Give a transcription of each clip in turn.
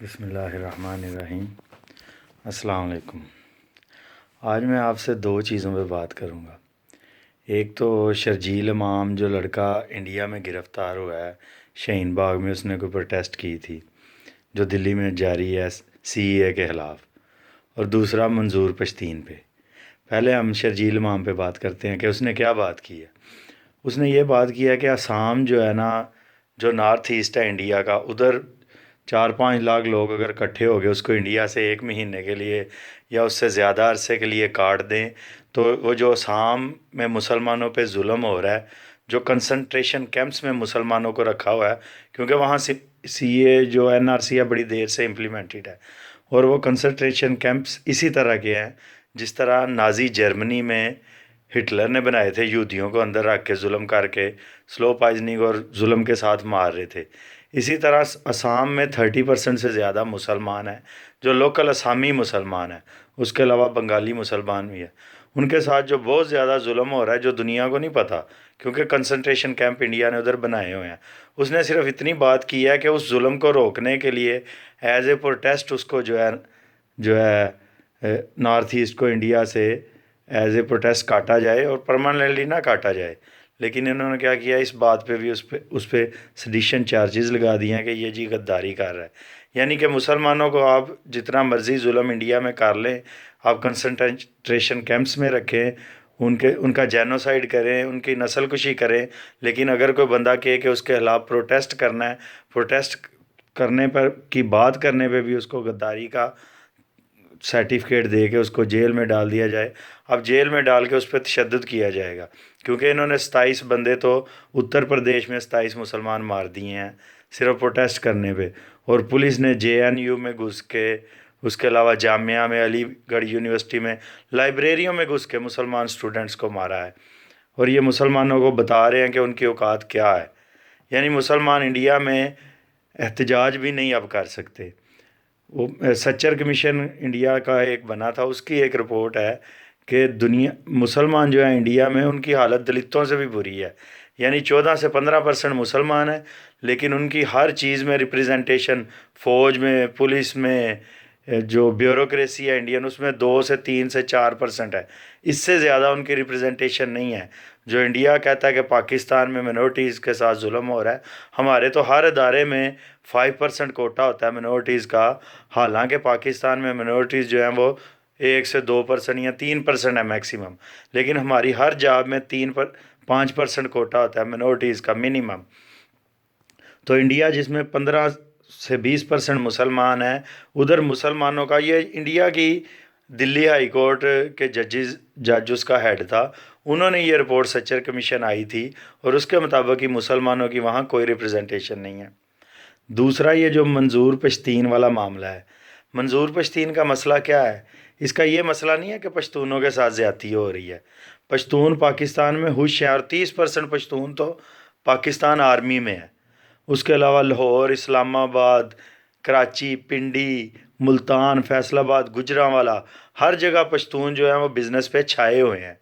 بسم اللہ الرحمن الرحیم۔ السلام علیکم۔ آج میں آپ سے دو چیزوں پہ بات کروں گا۔ ایک تو شرجیل امام جو لڑکا انڈیا میں گرفتار ہوا ہے شہین باغ میں، اس نے کوئی پروٹیسٹ کی تھی جو دلی میں جاری ہے سی اے کے خلاف، اور دوسرا منظور پشتین پہ۔ پہلے ہم شرجیل امام پہ بات کرتے ہیں کہ اس نے کیا بات کی ہے۔ اس نے یہ بات کی ہے کہ آسام جو ہے نا، جو نارتھ ایسٹ ہے انڈیا کا، ادھر 4-5 لاکھ لوگ اگر اکٹھے ہو گئے اس کو انڈیا سے 1 مہینے کے لیے یا اس سے زیادہ عرصے کے لیے کاٹ دیں، تو وہ جو آسام میں مسلمانوں پہ ظلم ہو رہا ہے، جو کنسنٹریشن کیمپس میں مسلمانوں کو رکھا ہوا ہے، کیونکہ وہاں سی اے جو این آر سی ہے بڑی دیر سے امپلیمنٹڈ ہے، اور وہ کنسنٹریشن کیمپس اسی طرح کے ہیں جس طرح نازی جرمنی میں ہٹلر نے بنائے تھے، یہودیوں کو اندر رکھ کے ظلم کر کے سلو پائزننگ اور ظلم کے ساتھ مار رہے تھے۔ اسی طرح آسام میں 30% سے زیادہ مسلمان ہیں جو لوکل آسامی مسلمان ہیں، اس کے علاوہ بنگالی مسلمان بھی ہیں۔ ان کے ساتھ جو بہت زیادہ ظلم ہو رہا ہے جو دنیا کو نہیں پتہ، کیونکہ کنسنٹریشن کیمپ انڈیا نے ادھر بنائے ہوئے ہیں۔ اس نے صرف اتنی بات کی ہے کہ اس ظلم کو روکنے کے لیے ایز اے پروٹیسٹ اس کو جو ہے نارتھ ایسٹ کو انڈیا سے ایز اے پروٹیسٹ کاٹا جائے اور پرماننٹلی نہ کاٹا جائے۔ لیکن انہوں نے کیا کیا، اس بات پہ بھی اس پہ سیڈیشن چارجز لگا دیے ہیں کہ یہ جی غداری کر رہا ہے، یعنی کہ مسلمانوں کو آپ جتنا مرضی ظلم انڈیا میں کر لیں، آپ کنسنٹریشن کیمپس میں رکھیں، ان کا جینوسائیڈ کریں، ان کی نسل کشی کریں، لیکن اگر کوئی بندہ کہے کہ اس کے خلاف پروٹیسٹ کرنا ہے، پروٹیسٹ کرنے پر کی بات کرنے پہ بھی اس کو غداری کا سرٹیفکیٹ دے کے اس کو جیل میں ڈال دیا جائے۔ اب جیل میں ڈال کے اس پہ تشدد کیا جائے گا، کیونکہ انہوں نے 27 بندے تو اتر پردیش میں 27 مسلمان مار دیے ہیں صرف پروٹیسٹ کرنے پہ، اور پولیس نے JNU میں گھس کے، اس کے علاوہ جامعہ میں، علی گڑھ یونیورسٹی میں، لائبریریوں میں گھس کے مسلمان سٹوڈنٹس کو مارا ہے، اور یہ مسلمانوں کو بتا رہے ہیں کہ ان کی اوقات کیا ہے۔ یعنی مسلمان انڈیا میں احتجاج بھی نہیں اب کر سکتے۔ وہ سچر کمیشن انڈیا کا ایک بنا تھا، اس کی ایک رپورٹ ہے کہ مسلمان جو ہیں انڈیا میں، ان کی حالت دلتوں سے بھی بری ہے۔ یعنی 14 سے 15% مسلمان ہیں، لیکن ان کی ہر چیز میں ریپریزنٹیشن، فوج میں، پولیس میں، جو بیوروکریسی ہے انڈین، اس میں 2 سے 3 سے 4% ہے، اس سے زیادہ ان کی ریپریزنٹیشن نہیں ہے۔ جو انڈیا کہتا ہے کہ پاکستان میں منورٹیز کے ساتھ ظلم ہو رہا ہے، ہمارے تو ہر ادارے میں 5% کوٹا ہوتا ہے منورٹیز کا، حالانکہ پاکستان میں منورٹیز جو ہیں وہ 1 سے 2% یا 3% ہے میکسیمم، لیکن ہماری ہر جاب میں 5% کوٹا ہوتا ہے منورٹیز کا منیمم۔ تو انڈیا جس میں 15 سے 20% مسلمان ہیں، ادھر مسلمانوں کا، یہ انڈیا کی دلی ہائی کورٹ کے جج اس کا ہیڈ تھا، انہوں نے یہ رپورٹ سچر کمیشن آئی تھی، اور اس کے مطابق ہی مسلمانوں کی وہاں کوئی ریپریزنٹیشن نہیں ہے۔ دوسرا یہ جو منظور پشتین والا معاملہ ہے، منظور پشتین کا مسئلہ کیا ہے؟ اس کا یہ مسئلہ نہیں ہے کہ پشتونوں کے ساتھ زیادتی ہو رہی ہے۔ پشتون پاکستان میں ہوش ہے، اور 30% پشتون تو پاکستان آرمی میں ہے۔ اس کے علاوہ لاہور، اسلام آباد، کراچی، پنڈی، ملتان، فیصل آباد، گجرانوالا، ہر جگہ پشتون جو ہیں وہ بزنس پہ چھائے ہوئے ہیں،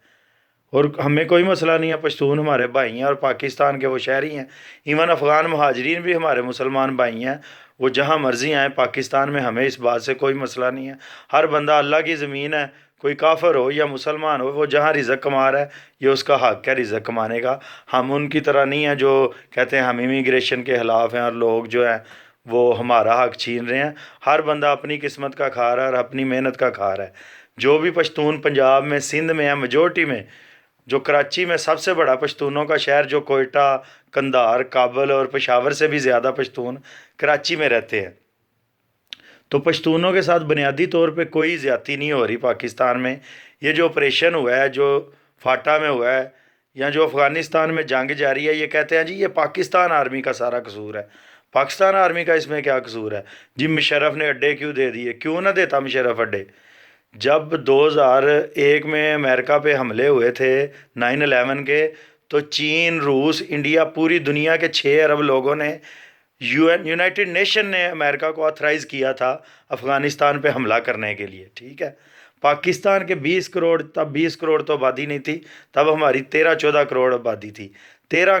اور ہمیں کوئی مسئلہ نہیں ہے، پشتون ہمارے بھائی ہیں اور پاکستان کے وہ شہری ہیں۔ ایون افغان مہاجرین بھی ہمارے مسلمان بھائی ہیں، وہ جہاں مرضی آئیں پاکستان میں، ہمیں اس بات سے کوئی مسئلہ نہیں ہے۔ ہر بندہ اللہ کی زمین ہے، کوئی کافر ہو یا مسلمان ہو، وہ جہاں رزق کما رہا ہے یہ اس کا حق ہے رزق کمانے کا۔ ہم ان کی طرح نہیں ہیں جو کہتے ہیں ہم امیگریشن کے خلاف ہیں اور لوگ جو ہیں وہ ہمارا حق چھین رہے ہیں۔ ہر بندہ اپنی قسمت کا کھا رہا ہے اور اپنی محنت کا کھا رہا ہے۔ جو بھی پشتون پنجاب میں، سندھ میں ہے میجورٹی میں، جو کراچی میں سب سے بڑا پشتونوں کا شہر، جو کوئٹہ، قندھار، کابل اور پشاور سے بھی زیادہ پشتون کراچی میں رہتے ہیں، تو پشتونوں کے ساتھ بنیادی طور پہ کوئی زیادتی نہیں ہو رہی پاکستان میں۔ یہ جو آپریشن ہوا ہے، جو فاٹا میں ہوا ہے، یا جو افغانستان میں جنگ جاری ہے، یہ کہتے ہیں جی یہ پاکستان آرمی کا سارا قصور ہے۔ پاکستان آرمی کا اس میں کیا قصور ہے؟ جی مشرف نے اڈے کیوں دے دیے؟ کیوں نہ دیتا مشرف اڈے؟ جب 2001 میں امریکہ پہ حملے ہوئے تھے 9/11 کے، تو چین، روس، انڈیا، پوری دنیا کے 6 ارب لوگوں نے، یونائٹڈ نیشن نے امریکہ کو آتھرائز کیا تھا افغانستان پہ حملہ کرنے کے لیے، ٹھیک ہے؟ پاکستان کے 20 کروڑ، تب 20 کروڑ تو آبادی نہیں تھی، تب ہماری 13-14 کروڑ آبادی تھی۔ 13